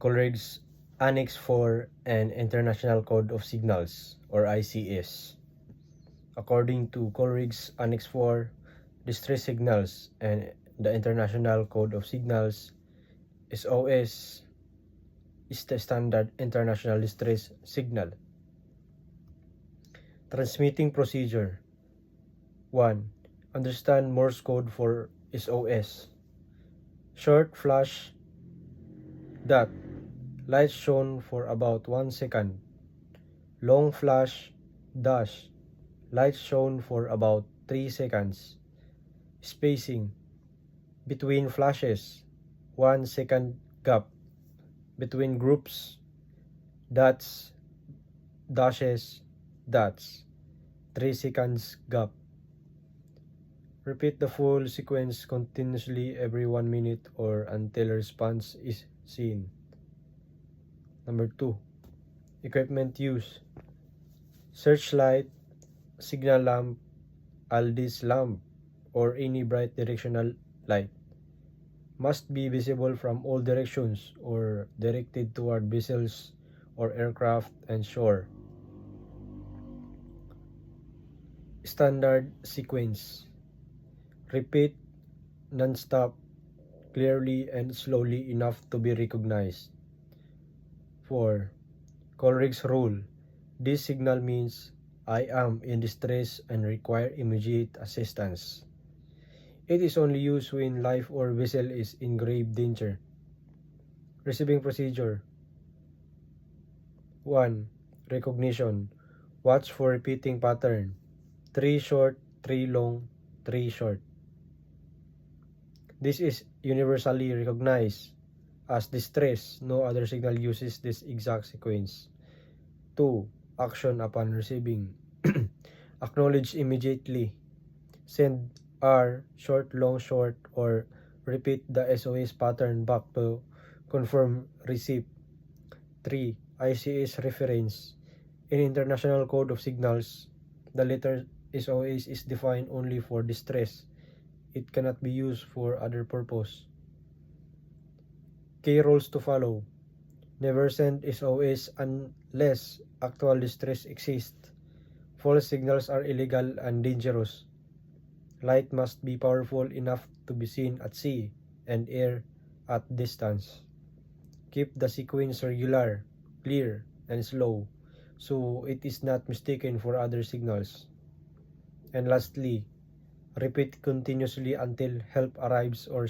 Coleridge's Annex 4 and International Code of Signals, or ICS. According to Coleridge's Annex 4, distress signals and the International Code of Signals, SOS is the standard international distress signal. Transmitting procedure. 1. Understand Morse code for SOS. Short flash dot, light shown for about 1 second. Long flash dash, light shown for about 3 seconds. Spacing between flashes, 1 second gap. Between groups, dots, dashes, dots, 3 seconds gap. Repeat the full sequence continuously every 1 minute or until a response is seen. Number 2. Equipment use. Searchlight, signal lamp, Aldi's lamp, or any bright directional light must be visible from all directions or directed toward vessels or aircraft and shore. Standard sequence. Repeat non-stop, clearly and slowly enough to be recognized. 4. Coleridge's rule. This signal means I am in distress and require immediate assistance. It is only used when life or vessel is in grave danger. Receiving procedure. 1. Recognition. Watch for repeating pattern. 3 short, 3 long, 3 short. This is universally recognized as distress. No other signal uses this exact sequence. 2. Action upon receiving. Acknowledge immediately. Send R, short, long, short, or repeat the SOS pattern back to confirm receipt. 3. ICS reference. In International Code of Signals, the letter SOS is defined only for distress. It cannot be used for other purpose. Key rules to follow. Never send SOS unless actual distress exists. False signals are illegal and dangerous. Light must be powerful enough to be seen at sea and air at distance. Keep the sequence regular, clear, and slow so it is not mistaken for other signals. And lastly, repeat continuously until help arrives or